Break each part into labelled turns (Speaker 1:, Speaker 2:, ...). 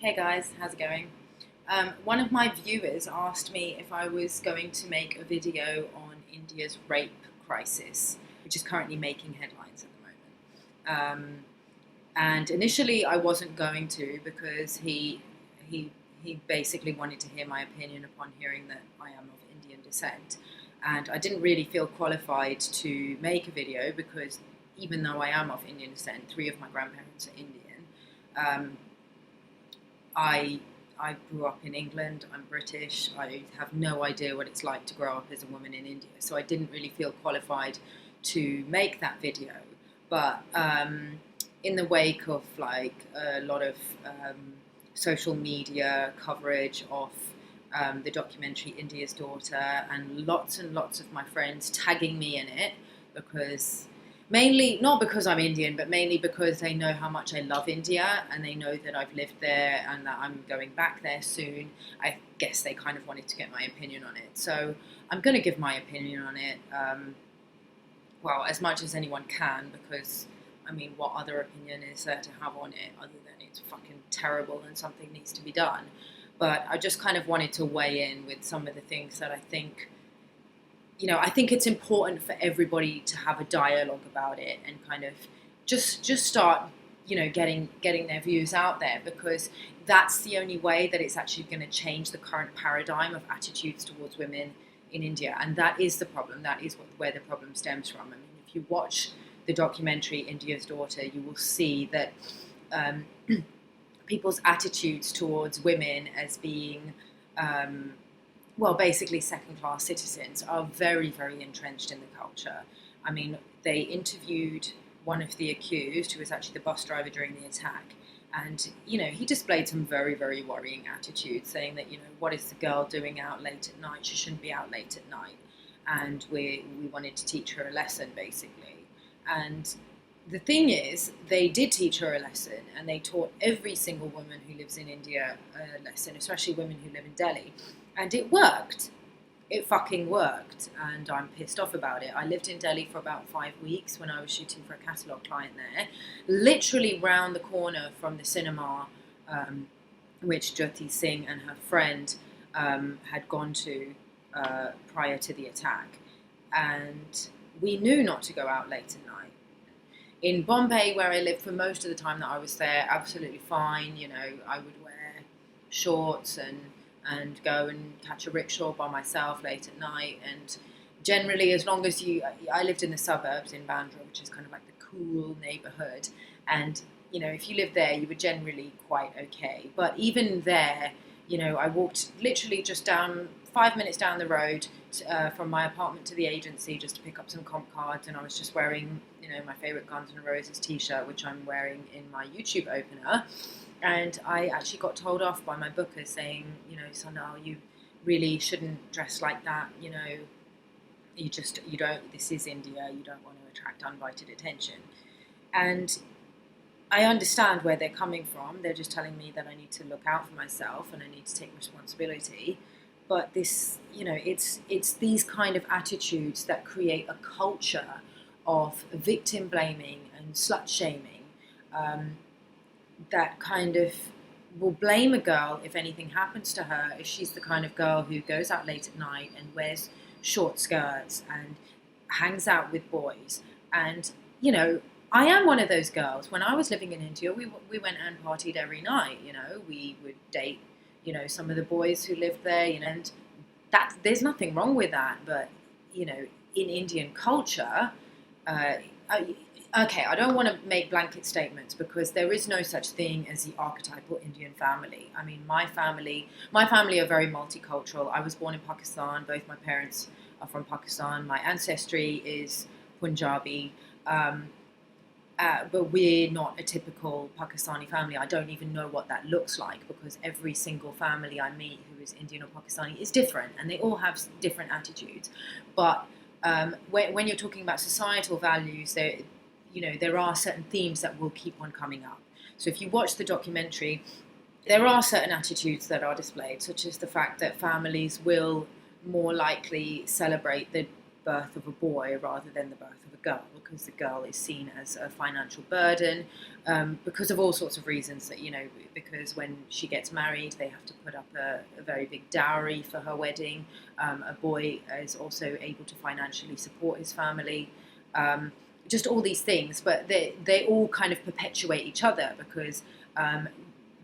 Speaker 1: Hey guys, how's it going? One of my viewers asked me if I was going to make a video on India's rape crisis, which is currently making headlines at the moment. And initially, I wasn't going to because he he basically wanted to hear my opinion upon hearing that I am of Indian descent, and I didn't really feel qualified to make a video because even though I am of Indian descent, three of my grandparents are Indian. Um, I I grew up in England. I'm British. I have no idea what it's like to grow up as a woman in India. So I didn't really feel qualified to make that video. But in the wake of like a lot of social media coverage of the documentary India's Daughter, and lots of my friends tagging me in it because mainly not because I'm Indian, but mainly because they know how much I love India and they know that I've lived there and that I'm going back there soon. I guess they kind of wanted to get my opinion on it. So I'm going to give my opinion on it, well, as much as anyone can, because I mean, what other opinion is there to have on it other than it's fucking terrible and something needs to be done? But I just kind of wanted to weigh in with some of the things that I think it's important for everybody to have a dialogue about it and kind of just start, getting their views out there, because that's the only way that it's actually going to change the current paradigm of attitudes towards women in India, and that is the problem. That is where the problem stems from. I mean, if you watch the documentary India's Daughter, you will see that um, people's attitudes towards women as being basically second-class citizens are very, very entrenched in the culture. I mean, they interviewed one of the accused, who was actually the bus driver during the attack, and, he displayed some very, very worrying attitudes, saying that, what is the girl doing out late at night? She shouldn't be out late at night. And we wanted to teach her a lesson, basically. And the thing is, they did teach her a lesson, and they taught every single woman who lives in India a lesson, especially women who live in Delhi. And it worked. It fucking worked. And I'm pissed off about it. I lived in Delhi for about 5 weeks when I was shooting for a catalogue client there. Literally round the corner from the cinema, which Jyoti Singh and her friend had gone to prior to the attack. And we knew not to go out late at night. In Bombay, where I lived for most of the time that I was there, absolutely fine. I would wear shorts and go and catch a rickshaw by myself late at night. And generally, as long as I lived in the suburbs in Bandra, which is kind of like the cool neighborhood. And, if you lived there, you were generally quite okay. But even there, I walked literally just down 5 minutes down the road from my apartment to the agency just to pick up some comp cards, and I was just wearing, my favorite Guns N' Roses t-shirt, which I'm wearing in my YouTube opener. And I actually got told off by my booker saying, Sandal, you really shouldn't dress like that. You don't, this is India, you don't want to attract unwanted attention. And I understand where they're coming from. They're just telling me that I need to look out for myself and I need to take responsibility. But this, it's these kind of attitudes that create a culture of victim blaming and slut shaming, that kind of will blame a girl if anything happens to her, if she's the kind of girl who goes out late at night and wears short skirts and hangs out with boys. And, I am one of those girls. When I was living in India, we went and partied every night. We would date, some of the boys who lived there, and that there's nothing wrong with that. But, in Indian culture, okay, I don't want to make blanket statements because there is no such thing as the archetypal Indian family. I mean, my family are very multicultural. I was born in Pakistan. Both my parents are from Pakistan. My ancestry is Punjabi. But we're not a typical Pakistani family. I don't even know what that looks like because every single family I meet who is Indian or Pakistani is different, and they all have different attitudes. But when you're talking about societal values, there are certain themes that will keep on coming up. So if you watch the documentary, there are certain attitudes that are displayed, such as the fact that families will more likely celebrate the birth of a boy rather than the birth of a girl, because the girl is seen as a financial burden, because of all sorts of reasons. That, because when she gets married, they have to put up a very big dowry for her wedding. A boy is also able to financially support his family. Just all these things, but they all kind of perpetuate each other, because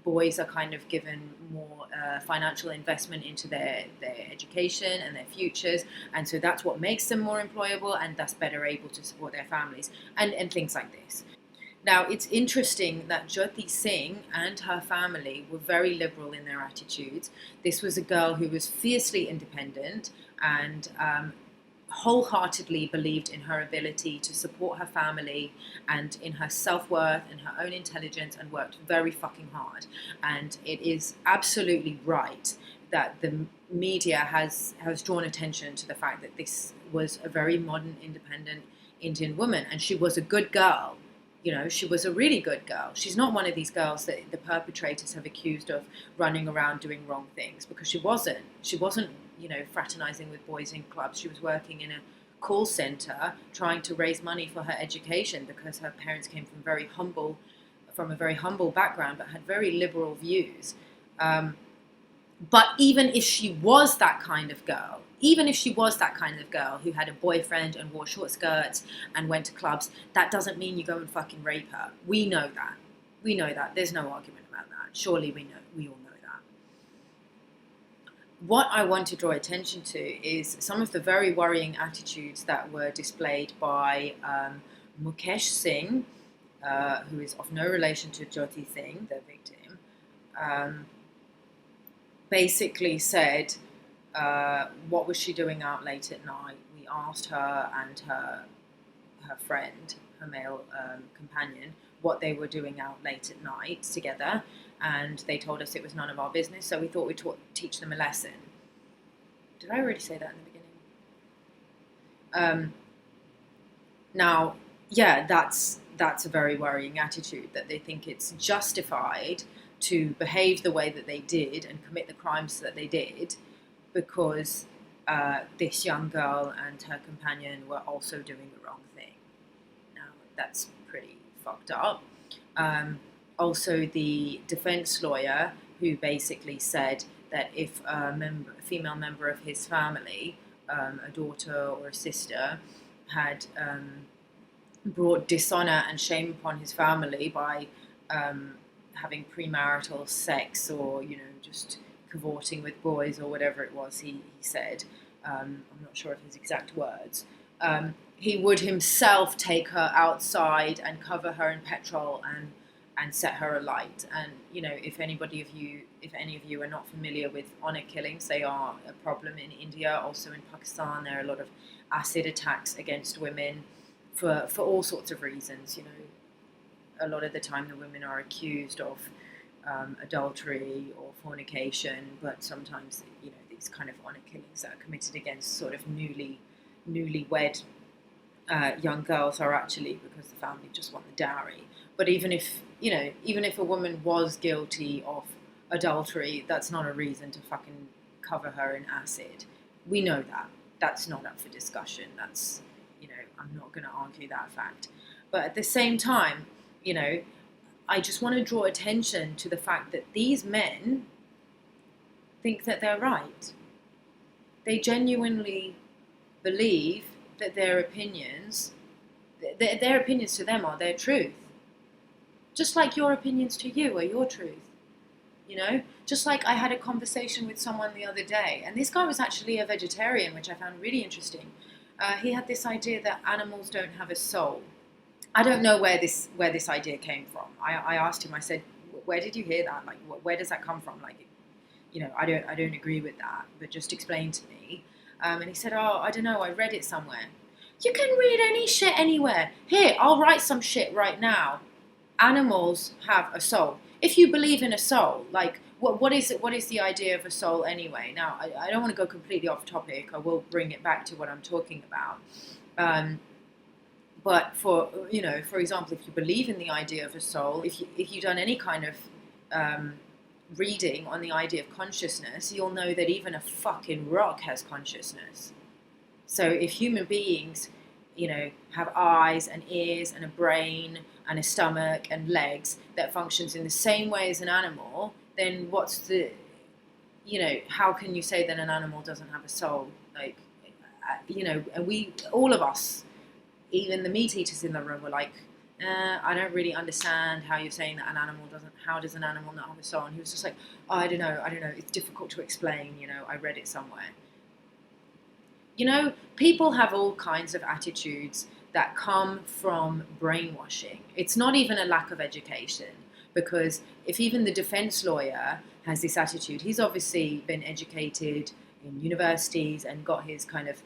Speaker 1: boys are kind of given more financial investment into their education and their futures, and so that's what makes them more employable and thus better able to support their families, and things like this. Now, it's interesting that Jyoti Singh and her family were very liberal in their attitudes. This was a girl who was fiercely independent and wholeheartedly believed in her ability to support her family and in her self-worth and her own intelligence, and worked very fucking hard. And it is absolutely right that the media has drawn attention to the fact that this was a very modern, independent Indian woman, and she was a good girl. She was a really good girl. She's not one of these girls that the perpetrators have accused of running around doing wrong things, because she wasn't. She wasn't, fraternizing with boys in clubs. She was working in a call center trying to raise money for her education, because her parents came from a very humble background, but had very liberal views. But even if she was that kind of girl, who had a boyfriend and wore short skirts and went to clubs, that doesn't mean you go and fucking rape her. We know that. There's no argument about that. Surely we all know that. What I want to draw attention to is some of the very worrying attitudes that were displayed by Mukesh Singh, who is of no relation to Jyoti Singh, the victim. Basically said, what was she doing out late at night? We asked her and her friend, her male companion, what they were doing out late at night together, and they told us it was none of our business, so we thought we'd teach them a lesson. Did I already say that in the beginning? Now, yeah, that's a very worrying attitude, that they think it's justified to behave the way that they did and commit the crimes that they did because this young girl and her companion were also doing the wrong thing. Now, that's pretty fucked up. Also, the defense lawyer, who basically said that if a female member of his family, a daughter or a sister, had brought dishonor and shame upon his family by having premarital sex, or just cavorting with boys, or whatever it was he said, I'm not sure of his exact words, he would himself take her outside and cover her in petrol and set her alight. And if any of you are not familiar with honor killings, they are a problem in India. Also in Pakistan, there are a lot of acid attacks against women for all sorts of reasons. A lot of the time the women are accused of adultery or fornication, but sometimes these kind of honor killings that are committed against sort of newlywed young girls are actually because the family just want the dowry. But even if a woman was guilty of adultery, that's not a reason to fucking cover her in acid. We know that. That's not up for discussion. That's, I'm not going to argue that fact. But at the same time, I just want to draw attention to the fact that these men think that they're right. They genuinely believe that their opinions to them are their truth. Just like your opinions to you are your truth. Just like I had a conversation with someone the other day, and this guy was actually a vegetarian, which I found really interesting. He had this idea that animals don't have a soul. I don't know where this idea came from. I asked him, I said, where did you hear that? Like, where does that come from? Like, I don't agree with that, but just explain to me. And he said, oh, I don't know, I read it somewhere. You can read any shit anywhere. Here, I'll write some shit right now. Animals have a soul. If you believe in a soul, like, what is the idea of a soul anyway? Now, I don't want to go completely off topic. I will bring it back to what I'm talking about. But for example, if you believe in the idea of a soul, if you've done any kind of reading on the idea of consciousness, you'll know that even a fucking rock has consciousness. So if human beings, have eyes and ears and a brain and a stomach and legs that functions in the same way as an animal, then how can you say that an animal doesn't have a soul? And all of us, even the meat eaters in the room, were like, I don't really understand how you're saying that how does an animal not have a soul? And he was just like, oh, I don't know, it's difficult to explain, I read it somewhere. People have all kinds of attitudes that come from brainwashing. It's not even a lack of education, because if even the defense lawyer has this attitude, he's obviously been educated in universities and got his kind of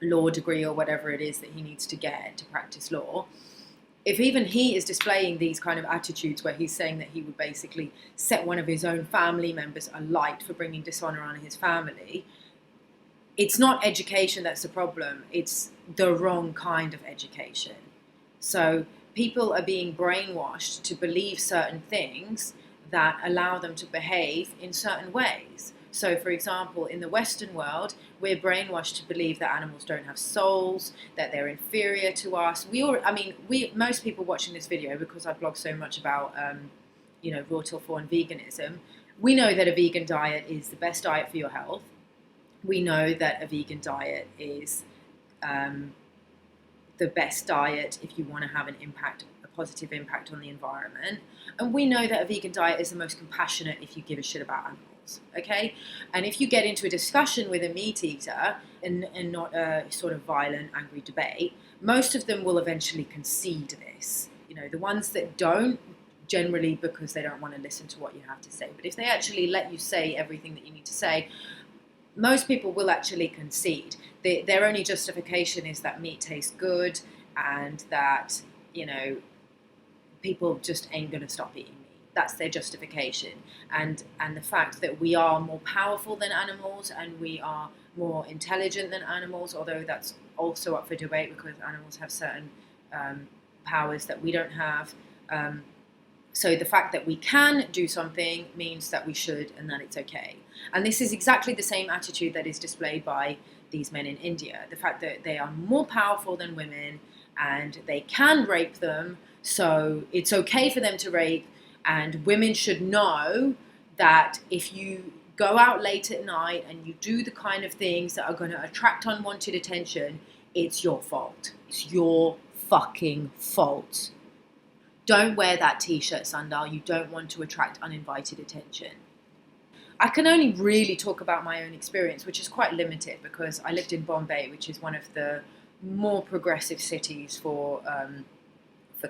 Speaker 1: law degree or whatever it is that he needs to get to practice law. If even he is displaying these kind of attitudes where he's saying that he would basically set one of his own family members alight for bringing dishonor on his family, it's not education that's the problem, it's the wrong kind of education. So people are being brainwashed to believe certain things that allow them to behave in certain ways. So, for example, in the Western world, we're brainwashed to believe that animals don't have souls, that they're inferior to us. Most people watching this video, because I blog so much about, raw till and veganism, we know that a vegan diet is the best diet for your health. We know that a vegan diet is the best diet if you want to have a positive impact on the environment. And we know that a vegan diet is the most compassionate if you give a shit about animals, okay? And if you get into a discussion with a meat eater and not a sort of violent, angry debate, most of them will eventually concede this. The ones that don't, generally because they don't want to listen to what you have to say. But if they actually let you say everything that you need to say, most people will actually concede. Their only justification is that meat tastes good and that, people just ain't going to stop eating meat. That's their justification. And the fact that we are more powerful than animals and we are more intelligent than animals, although that's also up for debate because animals have certain powers that we don't have. So the fact that we can do something means that we should and that it's okay. And this is exactly the same attitude that is displayed by these men in India. The fact that they are more powerful than women and they can rape them, so it's okay for them to rape, and women should know that if you go out late at night and you do the kind of things that are going to attract unwanted attention, it's your fault. It's your fucking fault. Don't wear that t-shirt, Sundar. You don't want to attract uninvited attention. I can only really talk about my own experience, which is quite limited because I lived in Bombay, which is one of the more progressive cities for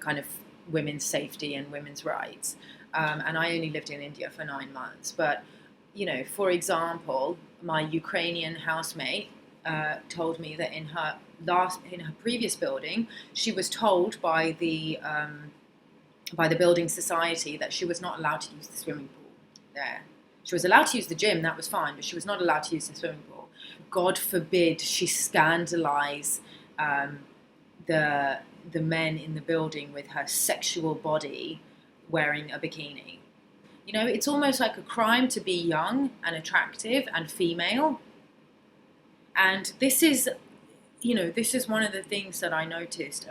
Speaker 1: kind of women's safety and women's rights. And I only lived in India for 9 months. But, for example, my Ukrainian housemate told me that in her previous building, she was told by the building society that she was not allowed to use the swimming pool there. She was allowed to use the gym, that was fine, but she was not allowed to use the swimming pool. God forbid she scandalize the men in the building with her sexual body wearing a bikini. It's almost like a crime to be young and attractive and female. And this is one of the things that I noticed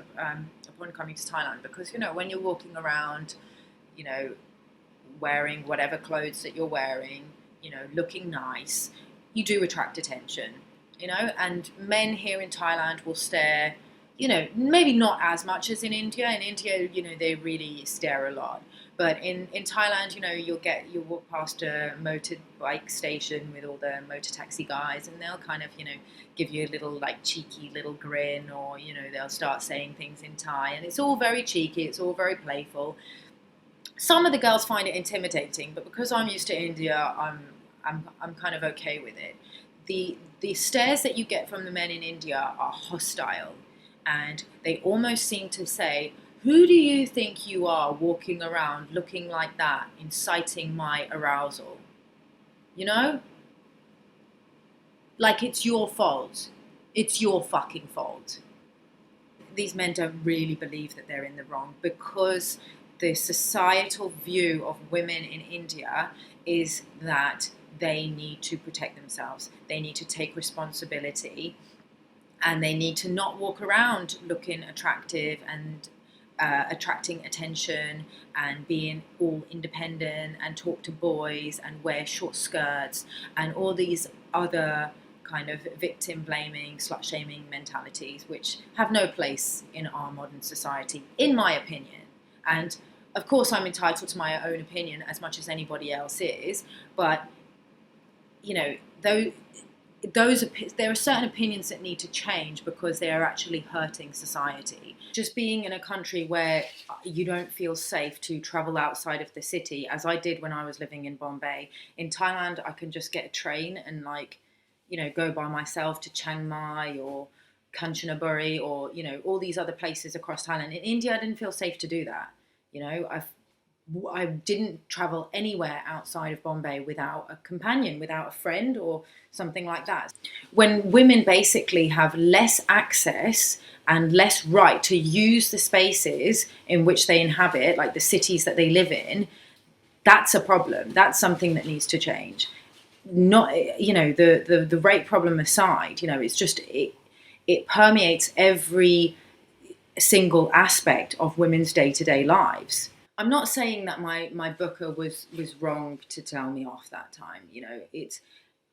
Speaker 1: upon coming to Thailand, because, when you're walking around, wearing whatever clothes that you're wearing, looking nice, you do attract attention, and men here in Thailand will stare, maybe not as much as in India. In India, they really stare a lot. But in Thailand, you'll walk past a motorbike station with all the motor taxi guys, and they'll kind of, give you a little like cheeky little grin, or, they'll start saying things in Thai, and it's all very cheeky, it's all very playful. Some of the girls find it intimidating, but because I'm used to India, I'm kind of okay with it. The stares that you get from the men in India are hostile, and they almost seem to say, who do you think you are walking around looking like that, inciting my arousal? Like it's your fault. It's your fucking fault. These men don't really believe that they're in the wrong, because the societal view of women in India is that they need to protect themselves. They need to take responsibility. and they need to not walk around looking attractive and attracting attention and being all independent and talk to boys and wear short skirts and all these other kind of victim blaming, slut shaming mentalities, which have no place in our modern society, in my opinion. And of course, I'm entitled to my own opinion as much as anybody else is, but you know, there are certain opinions that need to change because they are actually hurting society. Just being in a country where you don't feel safe to travel outside of the city, as I did when I was living in Bombay. In Thailand, I can just get a train and go by myself to Chiang Mai or Kanchanaburi or, all these other places across Thailand. In India, I didn't feel safe to do that. I didn't travel anywhere outside of Bombay without a companion, without a friend or something like that. When women basically have less access and less right to use the spaces in which they inhabit, like the cities that they live in, that's a problem. That's something that needs to change. Not, the rape problem aside, it's just, it permeates every single aspect of women's day-to-day lives. I'm not saying that my booker was wrong to tell me off that time.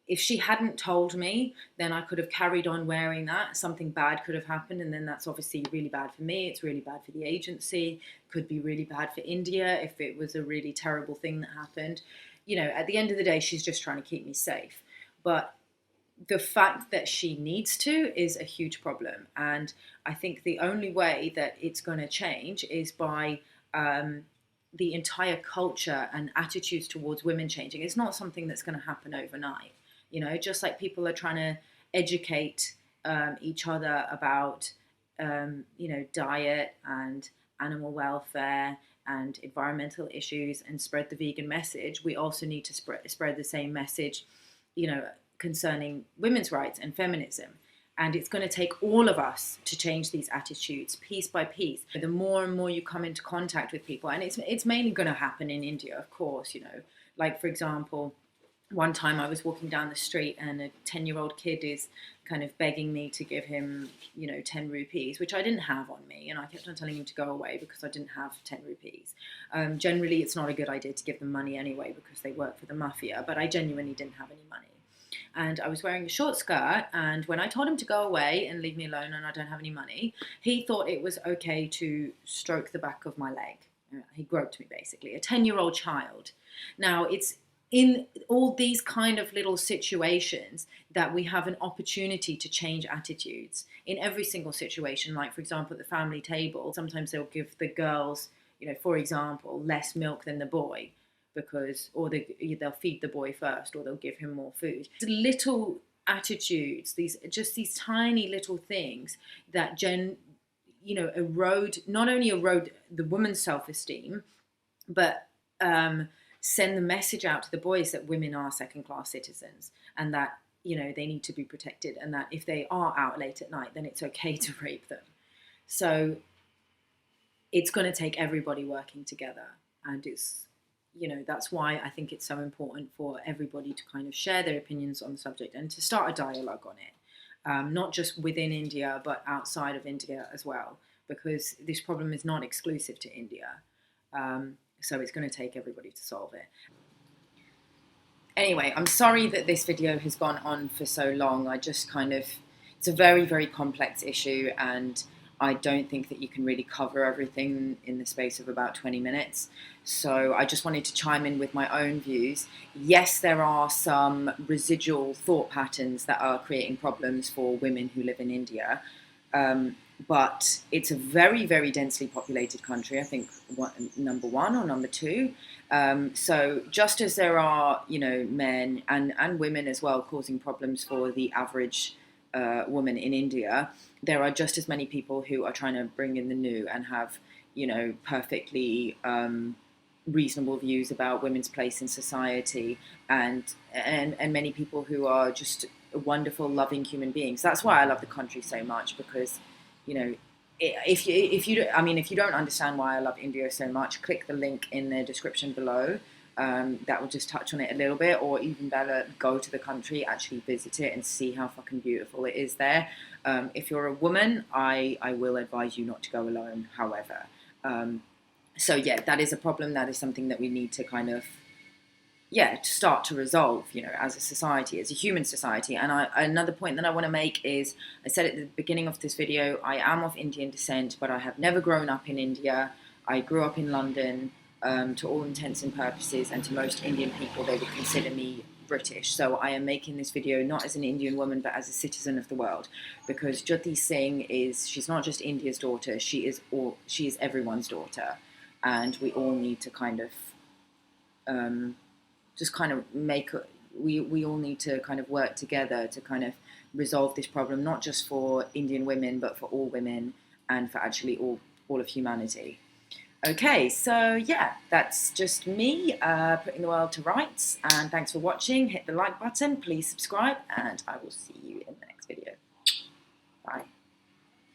Speaker 1: If she hadn't told me, then I could have carried on wearing that. Something bad could have happened, and then that's obviously really bad for me. It's really bad for the agency. Could be really bad for India if it was a really terrible thing that happened. At the end of the day, she's just trying to keep me safe. But the fact that she needs to is a huge problem. And I think the only way that it's going to change is by the entire culture and attitudes towards women changing. It's not something that's going to happen overnight. Just like people are trying to educate each other about, diet and animal welfare and environmental issues and spread the vegan message, we also need to spread the same message, concerning women's rights and feminism. And it's going to take all of us to change these attitudes piece by piece. The more and more you come into contact with people, and it's mainly going to happen in India, of course, like, for example, one time I was walking down the street and a 10-year-old kid is kind of begging me to give him, 10 rupees, which I didn't have on me. And I kept on telling him to go away because I didn't have 10 rupees. Generally, it's not a good idea to give them money anyway because they work for the mafia, but I genuinely didn't have any money. And I was wearing a short skirt, and when I told him to go away and leave me alone and I don't have any money, he thought it was okay to stroke the back of my leg. He groped me, basically. A 10-year-old child. Now, it's in all these kind of little situations that we have an opportunity to change attitudes in every single situation. Like, for example, at the family table, sometimes they'll give the girls, for example, less milk than the boy, or they'll feed the boy first, or they'll give him more food. Little attitudes, these tiny little things that not only erode the woman's self-esteem, but send the message out to the boys that women are second-class citizens and that they need to be protected, and that if they are out late at night, then it's okay to rape them. So it's going to take everybody working together, and it's that's why I think it's so important for everybody to kind of share their opinions on the subject and to start a dialogue on it, not just within India, but outside of India as well, because this problem is not exclusive to India. So it's going to take everybody to solve it. Anyway, I'm sorry that this video has gone on for so long. It's a very, very complex issue, and I don't think that you can really cover everything in the space of about 20 minutes. So I just wanted to chime in with my own views. Yes, there are some residual thought patterns that are creating problems for women who live in India. But it's a very, very densely populated country. I think number one or number two. So just as there are, men and women as well causing problems for the average woman in India, there are just as many people who are trying to bring in the new and have, perfectly reasonable views about women's place in society, and many people who are just wonderful, loving human beings. That's why I love the country so much, because if you don't understand why I love India so much, click the link in the description below. that will just touch on it a little bit, or even better, go to the country, actually visit it and see how fucking beautiful it is there. If you're a woman, I will advise you not to go alone, however. So yeah, that is a problem. That is something that we need to kind of, to start to resolve, as a society, as a human society. And another point that I want to make is, I said at the beginning of this video, I am of Indian descent, but I have never grown up in India. I grew up in London. To all intents and purposes, and to most Indian people, they would consider me British. So I am making this video not as an Indian woman, but as a citizen of the world, because Jyoti Singh she's not just India's daughter, she is everyone's daughter, and we all need to kind of we all need to kind of work together to kind of resolve this problem, not just for Indian women, but for all women, and for actually all of humanity. Okay, so yeah, that's just me putting the world to rights, and thanks for watching. Hit the like button, please subscribe, and I will see you.